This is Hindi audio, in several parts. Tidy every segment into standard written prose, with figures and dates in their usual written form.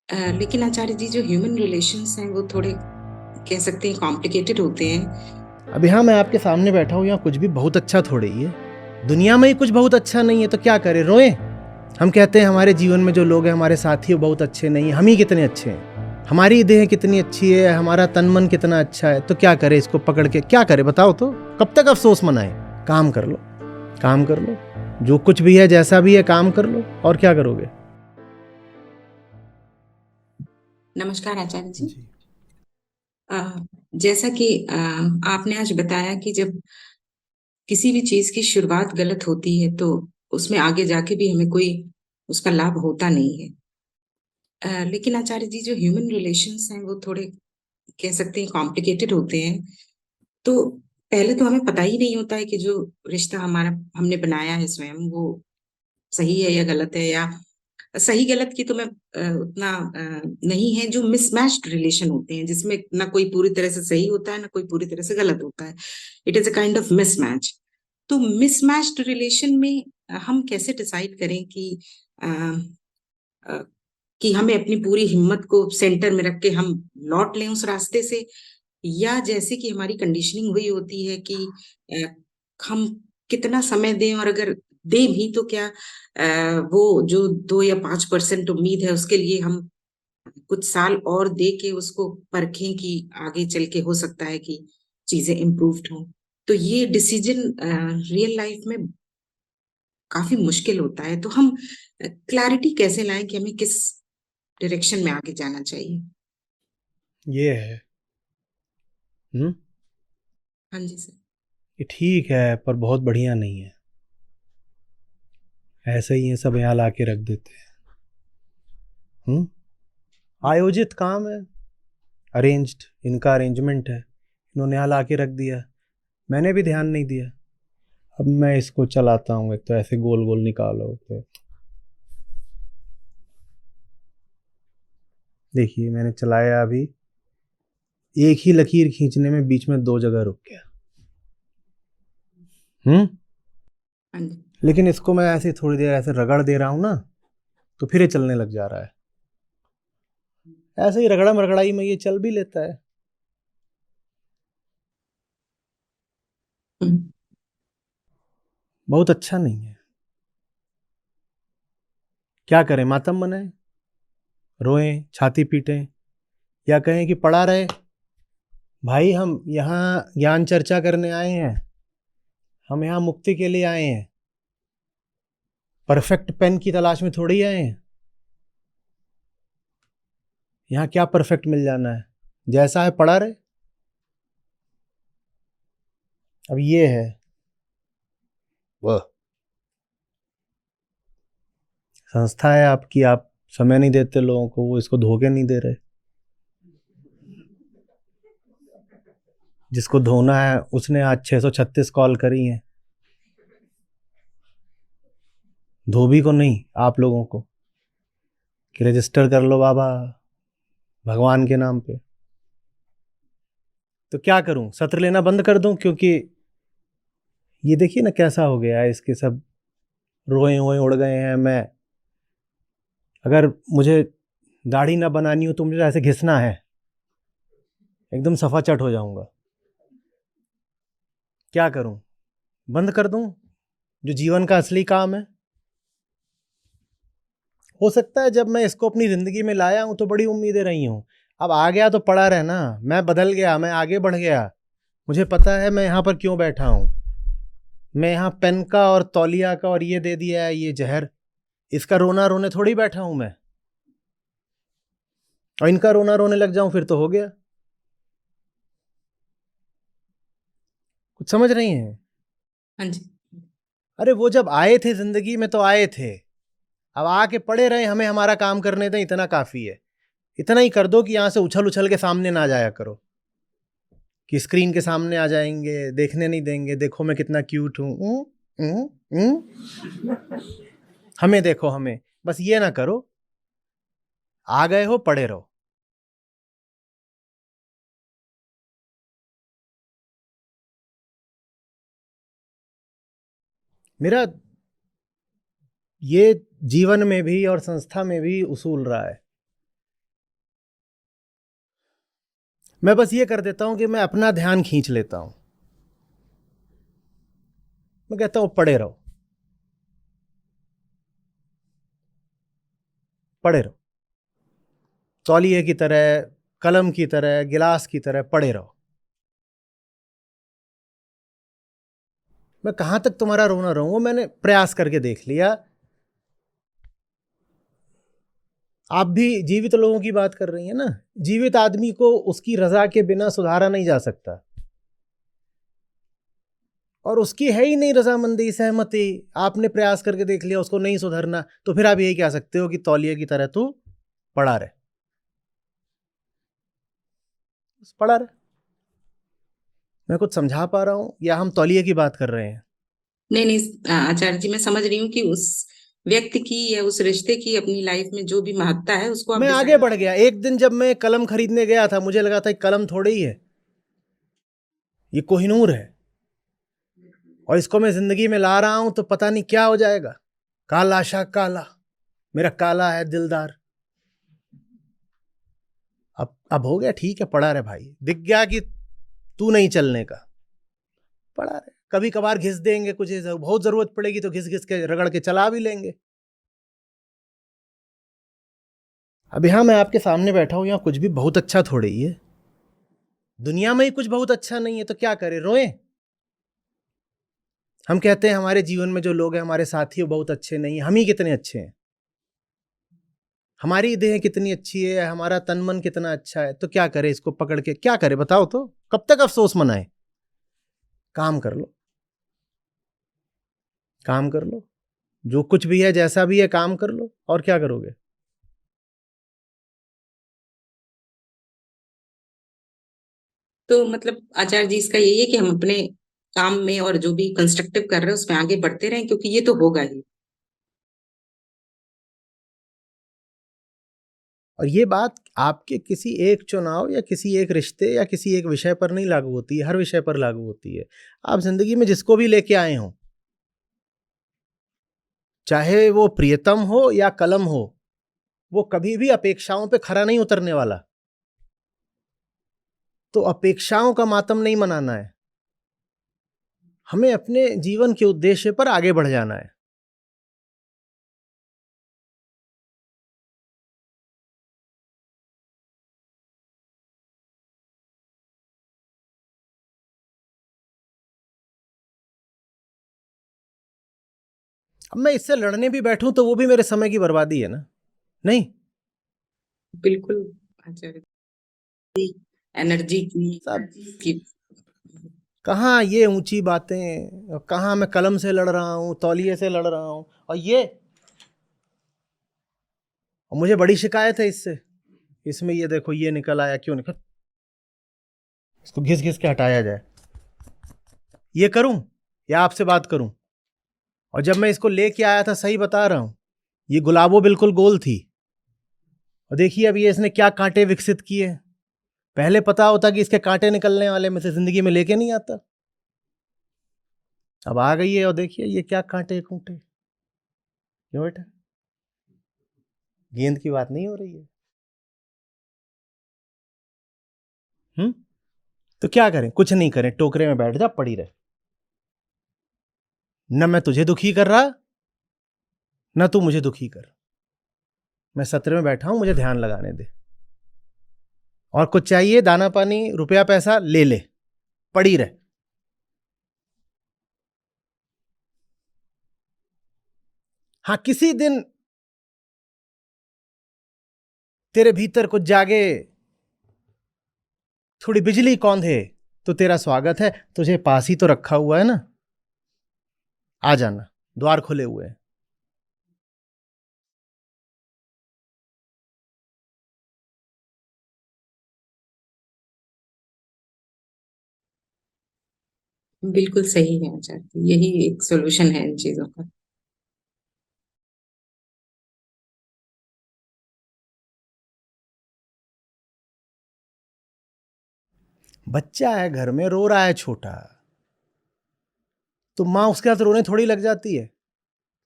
लेकिन आचार्य जी जो ह्यूमन रिलेशंस हैं वो थोड़े कह सकते हैं कॉम्प्लिकेटेड होते हैं। अभी हाँ, मैं आपके सामने बैठा हूँ, यहाँ कुछ भी बहुत अच्छा थोड़ी ही है। दुनिया में ही कुछ बहुत अच्छा नहीं है तो क्या करें, रोएं? हम कहते हैं हमारे जीवन में जो लोग हैं हमारे साथी वो बहुत अच्छे नहीं हैं, हम ही कितने अच्छे हैं। हमारी देह कितनी अच्छी है, हमारा तन मन कितना अच्छा है, तो क्या करें? इसको पकड़ के क्या करें बताओ तो? कब तक अफसोस मनाएं? काम कर लो, काम कर लो, जो कुछ भी है जैसा भी है काम कर लो, और क्या करोगे? नमस्कार आचार्य जी। जी। अ, जैसा कि आपने आज बताया कि जब किसी भी चीज की शुरुआत गलत होती है तो उसमें आगे जाके भी हमें कोई उसका लाभ होता नहीं है। लेकिन आचार्य जी जो ह्यूमन रिलेशंस हैं वो थोड़े कह सकते हैं कॉम्प्लिकेटेड होते हैं। तो पहले तो हमें पता ही नहीं होता है कि जो रिश्ता हमारा हमने बनाया है स्वयं वो सही है या गलत है, या सही गलत की तो मैं उतना नहीं है। जो मिसमैच्ड रिलेशन होते हैं जिसमें ना कोई पूरी तरह से सही होता है ना कोई पूरी तरह से गलत होता है, it is a kind of mismatch. तो मिसमैच्ड रिलेशन में हम कैसे डिसाइड करें अ, अ, कि हमें अपनी पूरी हिम्मत को सेंटर में रख के हम लौट लें उस रास्ते से, या जैसे कि हमारी कंडीशनिंग हुई होती है कि अ, हम कितना समय दें, और अगर दें भी तो क्या वो जो 2 या 5% उम्मीद है उसके लिए हम कुछ साल और दे के उसको परखें कि आगे चल के हो सकता है कि चीजें इम्प्रूव्ड हों। तो ये डिसीजन रियल लाइफ में काफी मुश्किल होता है। तो हम क्लैरिटी कैसे लाएं कि हमें किस डायरेक्शन में आगे जाना चाहिए। ये है। हम्म। हाँ जी सर। ये ठीक है पर बहुत बढ़िया नहीं है। ऐसे ही ये सब यहाँ ला के रख देते हैं। आयोजित काम है, अरेंज्ड, इनका अरेंजमेंट है, इन्होंने यहाँ ला के रख दिया, मैंने भी ध्यान नहीं दिया। अब मैं इसको चलाता हूँ, एक तो ऐसे गोल गोल निकालो तो देखिए मैंने चलाया, अभी एक ही लकीर खींचने में बीच में दो जगह रुक गया। हाँ जी। लेकिन इसको मैं ऐसे थोड़ी देर ऐसे रगड़ दे रहा हूँ ना, तो फिर ये चलने लग जा रहा है। ऐसे ही रगड़म रगड़ाई में ये चल भी लेता है। हम्म। बहुत अच्छा नहीं है। क्या करें? मातम मनाएं, रोएं, छाती पीटें, या कहें कि पड़ा रहे? भाई हम यहाँ ज्ञान चर्चा करने आए हैं, हम यहाँ मुक्ति के लिए आए हैं, परफेक्ट पेन की तलाश में थोड़ी आए हैं। यहाँ क्या परफेक्ट मिल जाना है? जैसा है पड़ा रहे। अब ये है वह संस्था है आपकी, आप समय नहीं देते लोगों को, वो इसको धोखे नहीं दे रहे। जिसको धोना है उसने आज 636 कॉल करी हैं, धोबी को नहीं, आप लोगों को, कि रजिस्टर कर लो बाबा भगवान के नाम पे। तो क्या करूं? सत्र लेना बंद कर दूं? क्योंकि ये देखिए ना कैसा हो गया है, इसके सब रोए हुए उड़ गए हैं। मैं अगर मुझे दाढ़ी ना बनानी हो तो मुझे ऐसे घिसना है, एकदम सफा चट हो जाऊंगा। क्या करूं? बंद कर दूं जो जीवन का असली काम है? हो सकता है जब मैं इसको अपनी जिंदगी में लाया हूं तो बड़ी उम्मीदें रही हूं, अब आ गया तो पड़ा रहना। मैं बदल गया, मैं आगे बढ़ गया, मुझे पता है मैं यहां पर क्यों बैठा हूं। मैं यहाँ पेन का और तौलिया का और ये दे दिया है, ये जहर, इसका रोना रोने थोड़ी बैठा हूं मैं। और इनका रोना रोने लग जाऊं फिर तो हो गया। कुछ समझ रही हैं? हाँ जी। अरे वो जब आए थे जिंदगी में तो आए थे, अब आके पड़े रहे, हमें हमारा काम करने दें, इतना काफी है। इतना ही कर दो कि यहां से उछल उछल के सामने ना जाया करो, कि स्क्रीन के सामने आ जाएंगे, देखने नहीं देंगे, देखो मैं कितना क्यूट हूं। हमें देखो, हमें बस ये ना करो। आ गए हो, पड़े रहो। मेरा ये जीवन में भी और संस्था में भी उसूल रहा है मैं बस ये कर देता हूं कि मैं अपना ध्यान खींच लेता हूं। मैं कहता हूं पड़े रहो, पड़े रहो, तौलिए की तरह, कलम की तरह, गिलास की तरह पड़े रहो। मैं कहां तक तुम्हारा रोना रहूंगा, मैंने प्रयास करके देख लिया। आप भी जीवित लोगों की बात कर रही हैं ना। जीवित आदमी को उसकी रजा के बिना सुधारा नहीं जा सकता, और उसकी है ही नहीं रजामंदी, सहमति। आपने प्रयास करके देख लिया, उसको नहीं सुधरना, तो फिर आप यही कह सकते हो कि तौलिए की तरह तू पड़ा रहे, पड़ा रहे। मैं कुछ समझा पा रहा हूं या हम तौलिए की बात कर रहे हैं? नहीं नहीं आचार्य जी, मैं समझ रही हूँ कि उस व्यक्ति की या उस रिश्ते की अपनी लाइफ में जो भी महत्ता है उसको आप मैं आगे डिसाइड। बढ़ गया। एक दिन जब मैं कलम खरीदने गया था, मुझे लगा था कलम थोड़ी ही है, ये कोहिनूर है, और इसको मैं जिंदगी में ला रहा हूं तो पता नहीं क्या हो जाएगा। काला शाह काला, मेरा काला है दिलदार। अब हो गया, ठीक है, पड़ा रहे भाई। दिख गया कि तू नहीं चलने का, पड़ा रहे। कभी कभार घिस देंगे, कुछ बहुत जरूरत पड़ेगी तो घिस घिस के रगड़ के चला भी लेंगे। अब यहां मैं आपके सामने बैठा हूं, यहाँ कुछ भी बहुत अच्छा थोड़े ही है। दुनिया में ही कुछ बहुत अच्छा नहीं है तो क्या करें, रोए? हम कहते हैं हमारे जीवन में जो लोग हैं, हमारे साथी, वो बहुत अच्छे नहीं, हम ही कितने अच्छे हैं। हमारी देह कितनी अच्छी है, हमारा तन मन कितना अच्छा है, तो क्या करें? इसको पकड़ के क्या करें बताओ तो? कब तक अफसोस मनाए? काम कर लो, काम कर लो, जो कुछ भी है, जैसा भी है, काम कर लो। और क्या करोगे? तो मतलब आचार्य जी, इसका यही है कि हम अपने काम में और जो भी कंस्ट्रक्टिव कर रहे हैं उसमें आगे बढ़ते रहें, क्योंकि ये तो होगा ही। और ये बात आपके किसी एक चुनाव या किसी एक रिश्ते या किसी एक विषय पर नहीं लागू होती है, हर विषय पर लागू होती है। आप जिंदगी में जिसको भी लेके आए हो, चाहे वो प्रियतम हो या कलम हो, वो कभी भी अपेक्षाओं पे खरा नहीं उतरने वाला। तो अपेक्षाओं का मातम नहीं मनाना है, हमें अपने जीवन के उद्देश्य पर आगे बढ़ जाना है। अब मैं इससे लड़ने भी बैठूं तो वो भी मेरे समय की बर्बादी है ना? नहीं? बिल्कुल आचार्य जी, एनर्जी सब की। कहाँ ये ऊंची बातें, और कहाँ मैं कलम से लड़ रहा हूं, तौलिए से लड़ रहा हूं, और ये, और मुझे बड़ी शिकायत है इससे। इसमें ये देखो, ये निकल आया, क्यों निकल? इसको घिस घिस के हटाया जाए। ये करूं या आपसे बात करूं? और जब मैं इसको लेके आया था, सही बता रहा हूं, ये गुलाबो बिल्कुल गोल थी, और देखिए अब ये इसने क्या कांटे विकसित किए। पहले पता होता कि इसके कांटे निकलने वाले, में से जिंदगी में लेके नहीं आता। अब आ गई है, और देखिए ये क्या कांटे कूंटे। क्यों बेटा, गेंद की बात नहीं हो रही है? तो क्या करें? कुछ नहीं करें, टोकरे में बैठ जा, पड़ी रहे। न मैं तुझे दुखी कर रहा, न तू मुझे दुखी कर। मैं सत्र में बैठा हूं, मुझे ध्यान लगाने दे। और कुछ चाहिए, दाना पानी, रुपया पैसा, ले ले, पड़ी रहे। हाँ, किसी दिन तेरे भीतर कुछ जागे, थोड़ी बिजली कौंधे, तो तेरा स्वागत है। तुझे पास ही तो रखा हुआ है ना, आ जाना, द्वार खुले हुए हैं। बिल्कुल सही है आचार्य जी, यही एक सोल्यूशन है इन चीजों का। बच्चा है घर में, रो रहा है छोटा, तो माँ उसके साथ रोने थोड़ी लग जाती है?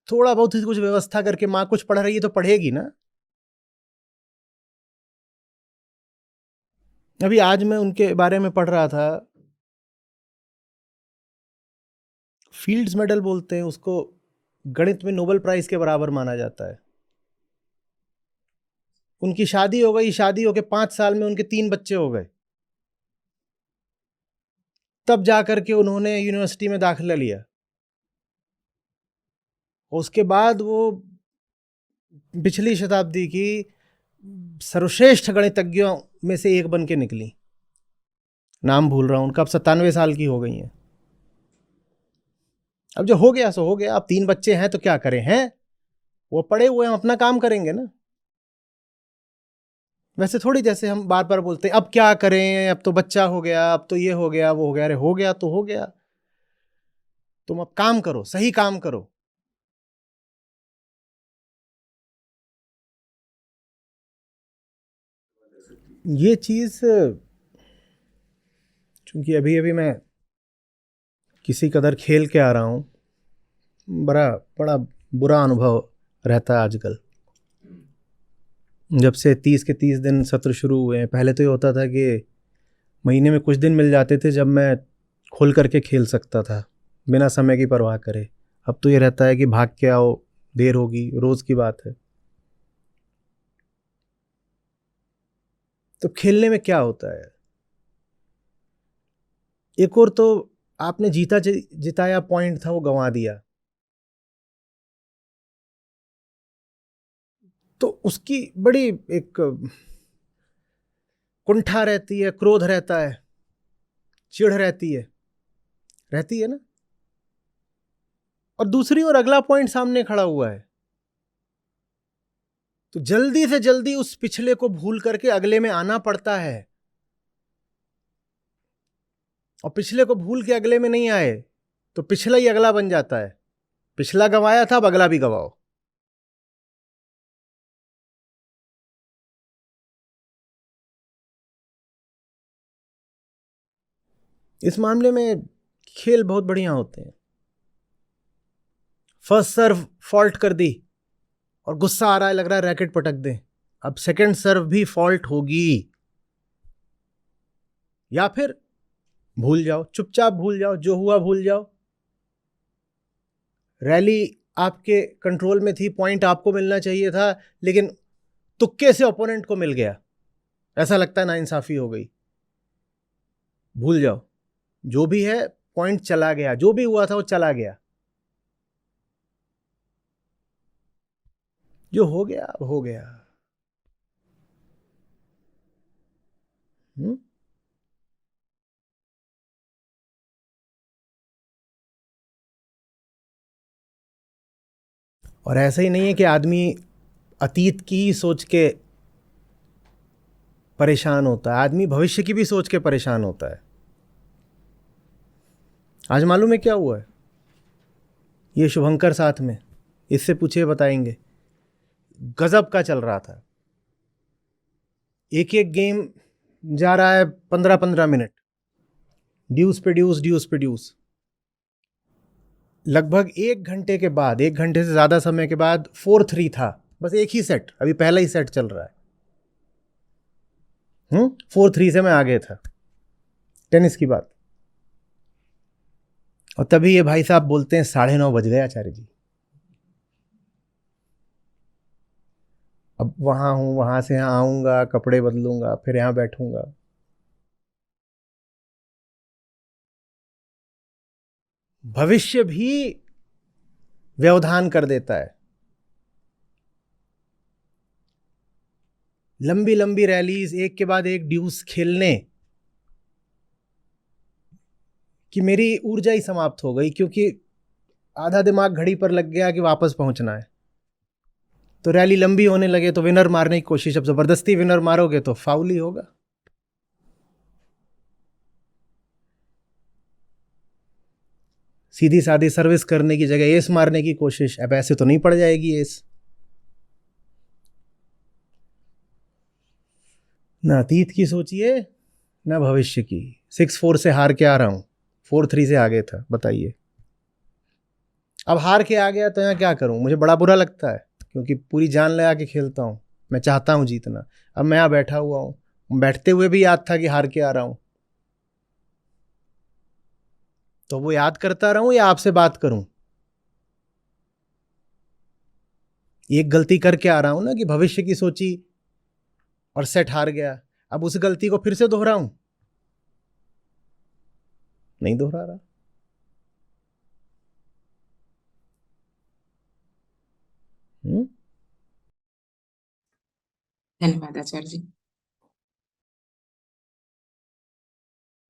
थोड़ा बहुत ही कुछ व्यवस्था करके, माँ कुछ पढ़ रही है तो पढ़ेगी ना। अभी आज मैं उनके बारे में पढ़ रहा था। फील्ड्स मेडल बोलते हैं उसको, गणित में नोबेल प्राइज के बराबर माना जाता है। उनकी शादी हो गई, शादी होके 5 साल में उनके 3 बच्चे हो गए। तब जाकर के उन्होंने यूनिवर्सिटी में दाखिला लिया। उसके बाद वो पिछली शताब्दी की सर्वश्रेष्ठ गणितज्ञों में से एक बन के निकली। नाम भूल रहा हूं उनका, अब 97 साल की हो गई हैं। अब जो हो गया सो हो गया। अब 3 बच्चे हैं तो क्या करें, हैं वो पड़े हुए हैं, अपना काम करेंगे ना। वैसे थोड़ी जैसे हम बार बार बोलते हैं अब क्या करें, अब तो बच्चा हो गया, अब तो ये हो गया वो हो गया। अरे हो गया तो हो गया, तुम अब काम करो, सही काम करो। ये चीज चूंकि अभी अभी मैं किसी कदर खेल के आ रहा हूं, बड़ा बड़ा बुरा अनुभव रहता है आजकल। जब से 30 के 30 दिन सत्र शुरू हुए हैं, पहले तो ये होता था कि महीने में कुछ दिन मिल जाते थे जब मैं खोल करके खेल सकता था बिना समय की परवाह करे। अब तो ये रहता है कि भाग के आओ, देर होगी, रोज की बात है। तो खेलने में क्या होता है, एक और तो आपने जीता जिताया पॉइंट था वो गंवा दिया, तो उसकी बड़ी एक कुंठा रहती है, क्रोध रहता है, चिढ़ रहती है ना। और दूसरी ओर अगला पॉइंट सामने खड़ा हुआ है, तो जल्दी से जल्दी उस पिछले को भूल करके अगले में आना पड़ता है। और पिछले को भूल के अगले में नहीं आए तो पिछला ही अगला बन जाता है। पिछला गंवाया था, अब अगला भी गंवाओ। इस मामले में खेल बहुत बढ़िया होते हैं। फर्स्ट सर्व फॉल्ट कर दी और गुस्सा आ रहा है, लग रहा है रैकेट पटक दें, अब सेकंड सर्व भी फॉल्ट होगी। या फिर भूल जाओ, चुपचाप भूल जाओ, जो हुआ भूल जाओ। रैली आपके कंट्रोल में थी, पॉइंट आपको मिलना चाहिए था, लेकिन तुक्के से ओपोनेंट को मिल गया, ऐसा लगता है नाइंसाफी हो गई। भूल जाओ, जो भी है पॉइंट चला गया, जो भी हुआ था वो चला गया। जो हो गया हो गया। हुँ? और ऐसा ही नहीं है कि आदमी अतीत की ही सोच के परेशान होता है, आदमी भविष्य की भी सोच के परेशान होता है। आज मालूम है क्या हुआ है, ये शुभंकर साथ में, इससे पूछे बताएंगे। गजब का चल रहा था, एक एक गेम जा रहा है 15-15 मिनट, ड्यूस पे ड्यूस, ड्यूस पे ड्यूस। लगभग 1 घंटे के बाद, 1 घंटे से ज्यादा समय के बाद 4-3 था, बस एक ही सेट, अभी पहला ही सेट चल रहा है। 4-3 से मैं आगे था, टेनिस की बात। और तभी ये भाई साहब बोलते हैं 9:30 बज गए आचार्य जी। अब वहां हूं, वहां से यहाँ आऊंगा, कपड़े बदलूंगा, फिर यहाँ बैठूंगा। भविष्य भी व्यवधान कर देता है। लंबी लंबी रैलीज, एक के बाद एक ड्यूस खेलने कि मेरी ऊर्जा ही समाप्त हो गई, क्योंकि आधा दिमाग घड़ी पर लग गया कि वापस पहुंचना है। तो रैली लंबी होने लगे तो विनर मारने की कोशिश, अब जबरदस्ती विनर मारोगे तो फाउल ही होगा। सीधी सादी सर्विस करने की जगह एस मारने की कोशिश, अब ऐसे तो नहीं पड़ जाएगी एस। ना अतीत की सोचिए ना भविष्य की। 6-4 से हार के आ रहा हूं, 4-3 से आगे था, बताइए। अब हार के आ गया तो यहाँ क्या करूं, मुझे बड़ा बुरा लगता है, क्योंकि पूरी जान लगा के खेलता हूं, मैं चाहता हूं जीतना। अब मैं यहाँ बैठा हुआ हूं, बैठते हुए भी याद था कि हार के आ रहा हूं, तो वो याद करता रहूं या आपसे बात करूं? एक गलती करके आ रहा हूं ना कि भविष्य की सोची और सेट हार गया, अब उस गलती को फिर से दोहराऊं? नहीं दोहरा रहा। धन्यवाद आचार्य जी।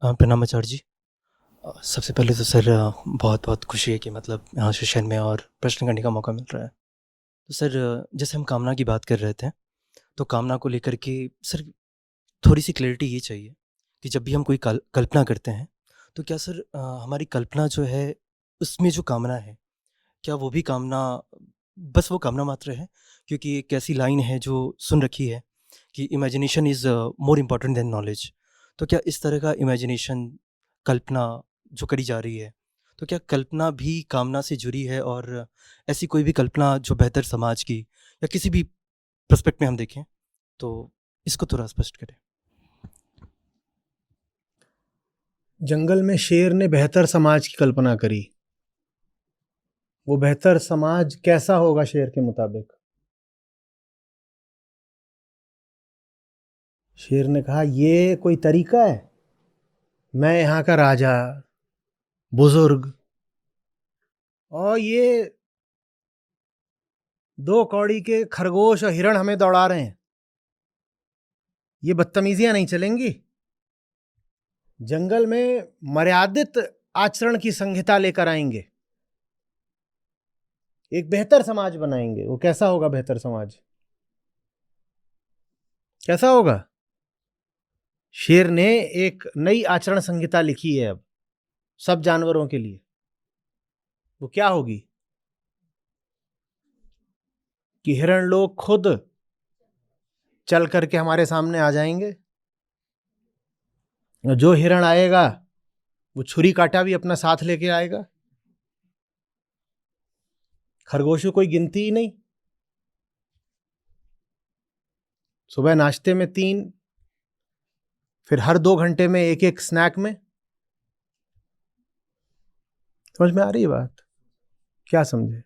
प्रणाम आचार्य जी। सबसे पहले तो सर बहुत बहुत खुशी है कि मतलब यहाँ सेशन में और प्रश्न करने का मौका मिल रहा है। तो सर जैसे हम कामना की बात कर रहे थे, तो कामना को लेकर के सर थोड़ी सी क्लैरिटी ये चाहिए कि जब भी हम कोई कल्पना करते हैं, तो क्या सर हमारी कल्पना जो है उसमें जो कामना है, क्या वो भी कामना बस वो कामना मात्र है? क्योंकि एक ऐसी लाइन है जो सुन रखी है कि imagination is more important than knowledge. तो क्या इस तरह का इमेजिनेशन, कल्पना जो करी जा रही है, तो क्या कल्पना भी कामना से जुड़ी है? और ऐसी कोई भी कल्पना जो बेहतर समाज की या किसी भी पर्सपेक्ट में हम देखें, तो इसको थोड़ा स्पष्ट करें। जंगल में शेर ने बेहतर समाज की कल्पना करी। वो बेहतर समाज कैसा होगा शेर के मुताबिक? शेर ने कहा, ये कोई तरीका है? मैं यहां का राजा, बुजुर्ग, और ये 2 कौड़ी के खरगोश और हिरण हमें दौड़ा रहे हैं, ये बदतमीजियां नहीं चलेंगी। जंगल में मर्यादित आचरण की संहिता लेकर आएंगे, एक बेहतर समाज बनाएंगे। वो कैसा होगा बेहतर समाज? कैसा होगा? शेर ने एक नई आचरण संहिता लिखी है अब सब जानवरों के लिए। वो क्या होगी कि हिरण लोग खुद चल करके हमारे सामने आ जाएंगे, और जो हिरण आएगा वो छुरी कांटा भी अपना साथ लेके आएगा। खरगोशों कोई गिनती ही नहीं। सुबह नाश्ते में 3, फिर हर 2 घंटे में एक एक स्नैक में। समझ में आ रही है बात? क्या समझे?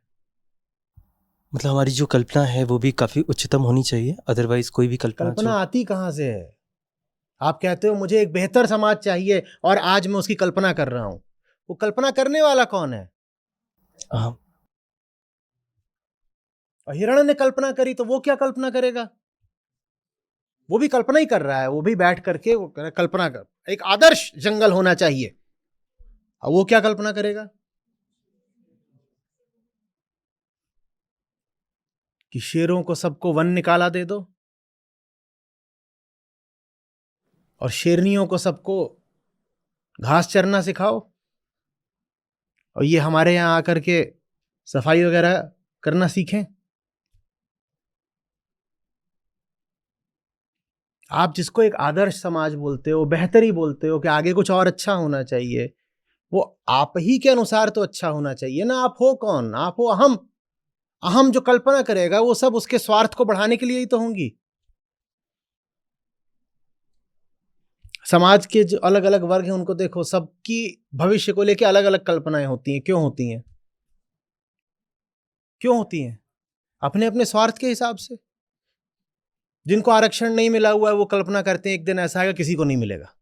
मतलब हमारी जो कल्पना है वो भी काफ़ी उच्चतम होनी चाहिए, अदरवाइज कोई भी कल्पना कल्पना जो आती कहां से है? आप कहते हो मुझे एक बेहतर समाज चाहिए और आज मैं उसकी कल्पना कर रहा हूं। वो कल्पना करने वाला कौन है? हाँ, और हिरण ने कल्पना करी तो वो क्या कल्पना करेगा? वो भी कल्पना ही कर रहा है। वो भी बैठ करके वो कल्पना कर, एक आदर्श जंगल होना चाहिए। और वो क्या कल्पना करेगा कि शेरों को सबको वन निकाला दे दो, और शेरनियों को सबको घास चरना सिखाओ, और ये हमारे यहां आकर के सफाई वगैरह करना सीखें। आप जिसको एक आदर्श समाज बोलते हो, बेहतर ही बोलते हो कि आगे कुछ और अच्छा होना चाहिए, वो आप ही के अनुसार तो अच्छा होना चाहिए ना। आप हो कौन? आप हो अहम। अहम जो कल्पना करेगा वो सब उसके स्वार्थ को बढ़ाने के लिए ही तो होंगी। समाज के जो अलग अलग वर्ग हैं उनको देखो, सबकी भविष्य को लेकर अलग अलग कल्पनाएं होती हैं। क्यों होती हैं? क्यों होती हैं? अपने अपने स्वार्थ के हिसाब से। जिनको आरक्षण नहीं मिला हुआ है वो कल्पना करते हैं एक दिन ऐसा आएगा किसी को नहीं मिलेगा,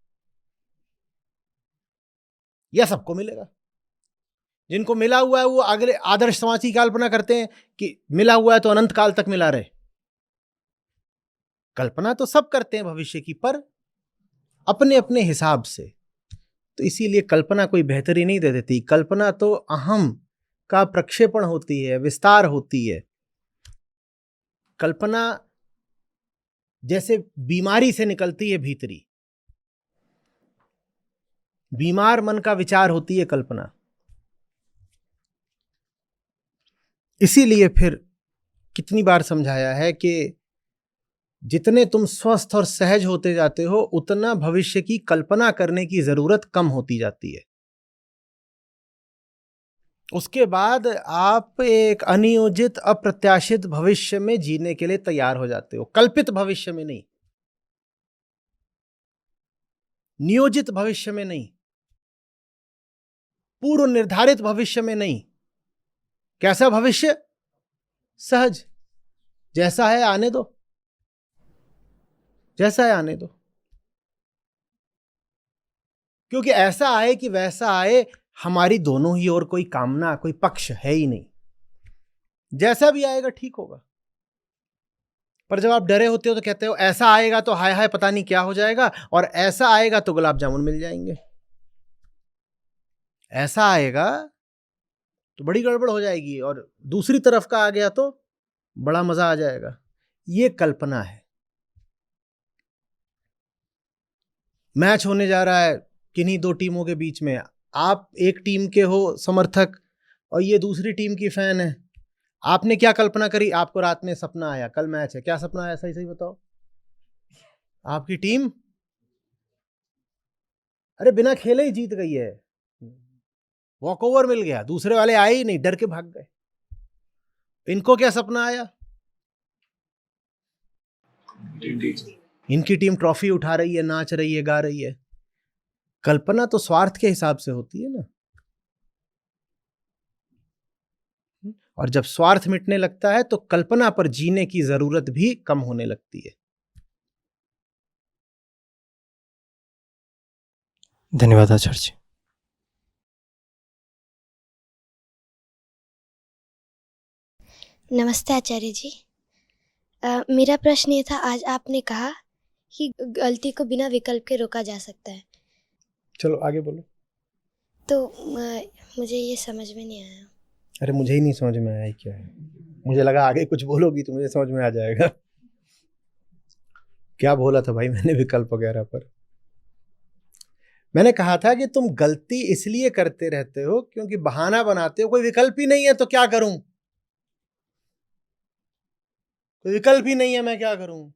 या सबको मिलेगा। जिनको मिला हुआ है वो अगले आदर्श समाज की कल्पना करते हैं कि मिला हुआ है तो अनंत काल तक मिला रहे। कल्पना तो सब करते हैं भविष्य की, पर अपने अपने हिसाब से। तो इसीलिए कल्पना कोई बेहतरी नहीं दे देती। कल्पना तो अहम का प्रक्षेपण होती है, विस्तार होती है। कल्पना जैसे बीमारी से निकलती है भीतरी, बीमार मन का विचार होती है कल्पना। इसीलिए फिर कितनी बार समझाया है कि जितने तुम स्वस्थ और सहज होते जाते हो उतना भविष्य की कल्पना करने की जरूरत कम होती जाती है। उसके बाद आप एक अनियोजित, अप्रत्याशित भविष्य में जीने के लिए तैयार हो जाते हो, कल्पित भविष्य में नहीं। नियोजित भविष्य में नहीं, पूर्व निर्धारित भविष्य में नहीं। कैसा भविष्य? सहज, जैसा है आने दो, जैसा है आने दो। क्योंकि ऐसा आए कि वैसा आए, हमारी दोनों ही ओर कोई कामना, कोई पक्ष है ही नहीं। जैसा भी आएगा ठीक होगा। पर जब आप डरे होते हो तो कहते हो ऐसा आएगा तो हाय हाय पता नहीं क्या हो जाएगा, और ऐसा आएगा तो गुलाब जामुन मिल जाएंगे। ऐसा आएगा तो बड़ी गड़बड़ हो जाएगी, और दूसरी तरफ का आ गया तो बड़ा मजा आ जाएगा। ये कल्पना है। मैच होने जा रहा है किन्हीं दो टीमों के बीच में, आप एक टीम के हो समर्थक और ये दूसरी टीम की फैन है। आपने क्या कल्पना करी? आपको रात में सपना आया कल मैच है। क्या सपना आया? सही सही बताओ। आपकी टीम अरे बिना खेले ही जीत गई है, वॉकओवर मिल गया, दूसरे वाले आए ही नहीं, डर के भाग गए। इनको क्या सपना आया? इनकी टीम ट्रॉफी उठा रही है, नाच रही है, गा रही है। कल्पना तो स्वार्थ के हिसाब से होती है ना। और जब स्वार्थ मिटने लगता है तो कल्पना पर जीने की जरूरत भी कम होने लगती है। धन्यवाद आचार्य जी। नमस्ते आचार्य जी। मेरा प्रश्न ये था, आज आपने कहा कि गलती को बिना विकल्प के रोका जा सकता है। चलो आगे बोलो। तो मुझे ये समझ में नहीं आया। अरे मुझे ही नहीं समझ में आया क्या है। मुझे लगा आगे कुछ बोलोगी तो मुझे समझ में आ जाएगा। क्या बोला था भाई मैंने विकल्प वगैरह पर? मैंने कहा था कि तुम गलती इसलिए करते रहते हो क्योंकि बहाना बनाते हो, कोई विकल्प ही नहीं है तो क्या करूं, कोई विकल्प ही नहीं है मैं क्या करूं।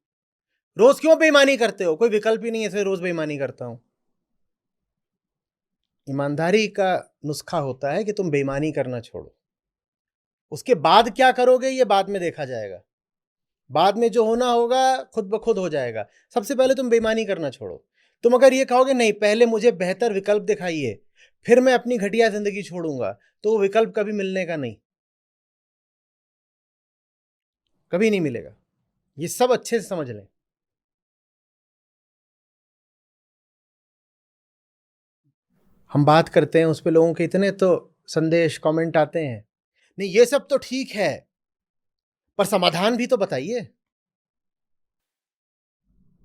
रोज क्यों बेईमानी करते हो? कोई विकल्प ही नहीं है इसलिए रोज बेईमानी करता हूं। ईमानदारी का नुस्खा होता है कि तुम बेईमानी करना छोड़ो। उसके बाद क्या करोगे ये बाद में देखा जाएगा। बाद में जो होना होगा खुद ब खुद हो जाएगा। सबसे पहले तुम बेईमानी करना छोड़ो। तुम अगर ये कहोगे नहीं पहले मुझे बेहतर विकल्प दिखाइए फिर मैं अपनी घटिया जिंदगी छोड़ूंगा, तो वो विकल्प कभी मिलने का नहीं, कभी नहीं मिलेगा। ये सब अच्छे से समझ लें। हम बात करते हैं उस पे लोगों के इतने तो संदेश कमेंट आते हैं, नहीं ये सब तो ठीक है पर समाधान भी तो बताइए।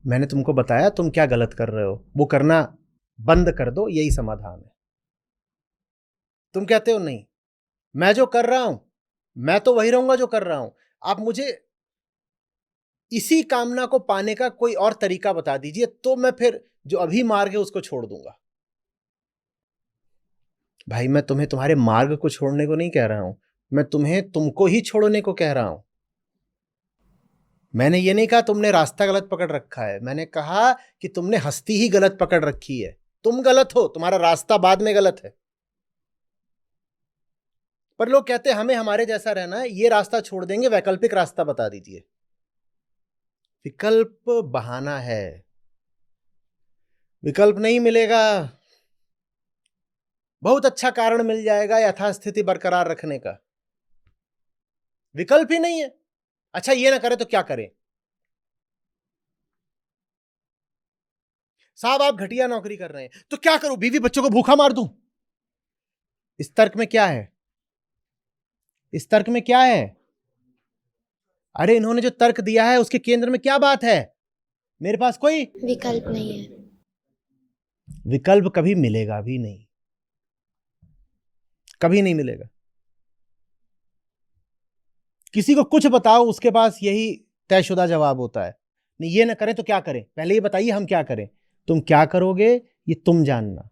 मैंने तुमको बताया तुम क्या गलत कर रहे हो, वो करना बंद कर दो, यही समाधान है। तुम कहते हो नहीं मैं जो कर रहा हूं मैं तो वही रहूंगा जो कर रहा हूं, आप मुझे इसी कामना को पाने का कोई और तरीका बता दीजिए तो मैं फिर जो अभी मार्ग है उसको छोड़ दूंगा। भाई मैं तुम्हें तुम्हारे मार्ग को छोड़ने को नहीं कह रहा हूं, मैं तुम्हें तुमको ही छोड़ने को कह रहा हूं। मैंने ये नहीं कहा तुमने रास्ता गलत पकड़ रखा है, मैंने कहा कि तुमने हस्ती ही गलत पकड़ रखी है। तुम गलत हो, तुम्हारा रास्ता बाद में गलत है। पर लोग कहते हैं हमें हमारे जैसा रहना है, ये रास्ता छोड़ देंगे, वैकल्पिक रास्ता बता दीजिए। विकल्प बहाना है, विकल्प नहीं मिलेगा। बहुत अच्छा कारण मिल जाएगा यथास्थिति बरकरार रखने का, विकल्प ही नहीं है। अच्छा ये ना करे तो क्या करें? साहब आप घटिया नौकरी कर रहे हैं तो क्या करूं, बीवी बच्चों को भूखा मार दूं? इस तर्क में क्या है? इस तर्क में क्या है? अरे इन्होंने जो तर्क दिया है उसके केंद्र में क्या बात है? मेरे पास कोई विकल्प नहीं है। विकल्प कभी मिलेगा भी नहीं, कभी नहीं मिलेगा। किसी को कुछ बताओ उसके पास यही तयशुदा जवाब होता है, नहीं ये ना करें तो क्या करें, पहले ये बताइए हम क्या करें। तुम क्या करोगे ये तुम जानना,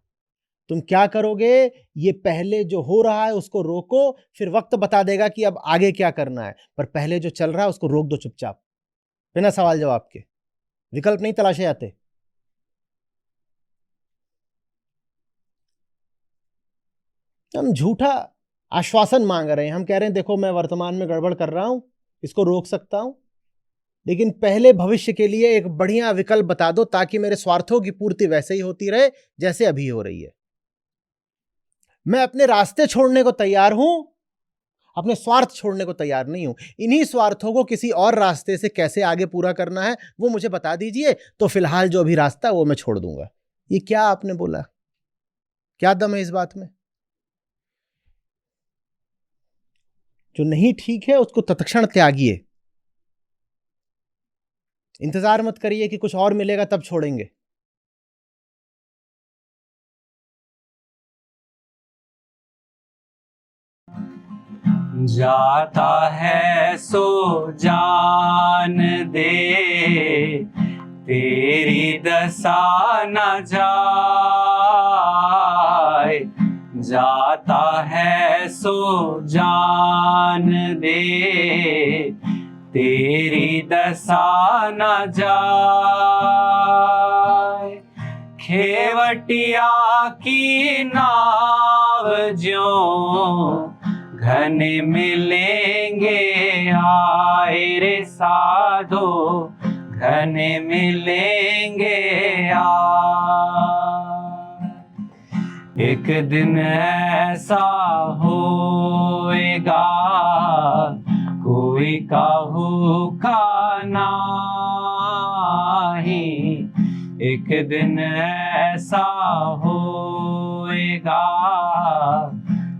तुम क्या करोगे ये पहले जो हो रहा है उसको रोको, फिर वक्त बता देगा कि अब आगे क्या करना है। पर पहले जो चल रहा है उसको रोक दो चुपचाप, बिना सवाल जवाब के। विकल्प नहीं तलाशे जाते। हम झूठा आश्वासन मांग रहे हैं, हम कह रहे हैं देखो मैं वर्तमान में गड़बड़ कर रहा हूं, इसको रोक सकता हूं, लेकिन पहले भविष्य के लिए एक बढ़िया विकल्प बता दो, ताकि मेरे स्वार्थों की पूर्ति वैसे ही होती रहे जैसे अभी हो रही है। मैं अपने रास्ते छोड़ने को तैयार हूं, अपने स्वार्थ छोड़ने को तैयार नहीं हूं। इन्हीं स्वार्थों को किसी और रास्ते से कैसे आगे पूरा करना है वो मुझे बता दीजिए, तो फिलहाल जो अभी रास्ता है वो मैं छोड़ दूंगा। ये क्या आपने बोला? क्या दम है इस बात में? जो नहीं ठीक है उसको तत्क्षण त्यागिए। इंतजार मत करिए कि कुछ और मिलेगा तब छोड़ेंगे। जाता है सो जान दे, तेरी दशा न जाए। जाता है सो जान दे, तेरी दशा न जाए। खेवटिया की नाव ज्यों घने मिलेंगे आए रे साधो, घने मिलेंगे आए। एक दिन ऐसा होएगा, कोई काहू का नाही। एक दिन ऐसा होएगा,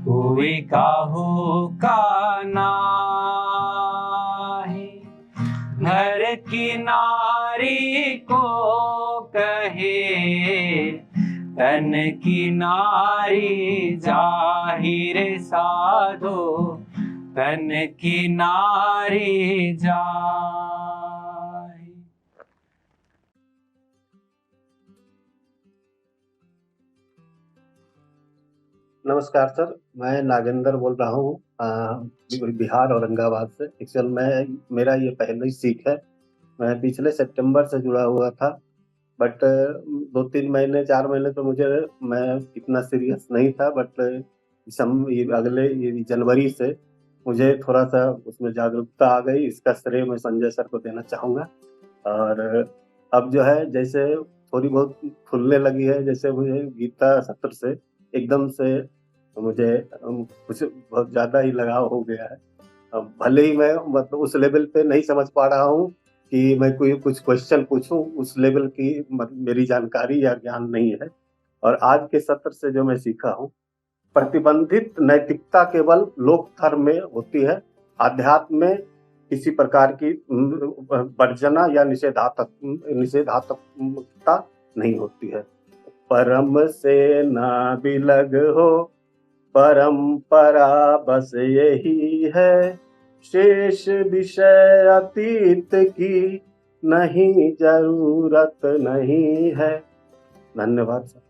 कोई काहू का नाही। घर की नारी को कहे तन की नारी जाहिर साधो, तन की नारी जाहि। नमस्कार सर, मैं नागेंद्र बोल रहा हूँ बिहार औरंगाबाद से। एक्चुअल में मेरा ये पहली सीख है। मैं पिछले सितंबर से जुड़ा हुआ था, बट 2-3 महीने 4 महीने तो मैं इतना सीरियस नहीं था, बट ये जनवरी से मुझे थोड़ा सा उसमें जागरूकता आ गई। इसका श्रेय मैं संजय सर को देना चाहूँगा। और अब जो है जैसे थोड़ी बहुत खुलने लगी है, जैसे मुझे गीता सत्र से एकदम से मुझे कुछ बहुत ज़्यादा ही लगाव हो गया है। अब भले ही मैं मतलब उस लेवल पे नहीं समझ पा रहा हूँ कि मैं कोई कुछ क्वेश्चन पूछूं, उस लेवल की मेरी जानकारी या ज्ञान नहीं है। और आज के सत्र से जो मैं सीखा हूँ, प्रतिबंधित नैतिकता केवल लोक धर्म में होती है, अध्यात्म में किसी प्रकार की वर्जना या निषेधात्मकता नहीं होती है। परम से ना बिलग हो, परंपरा बस यही है, शेष विषय अतीत की नहीं जरूरत नहीं है। धन्यवाद सर।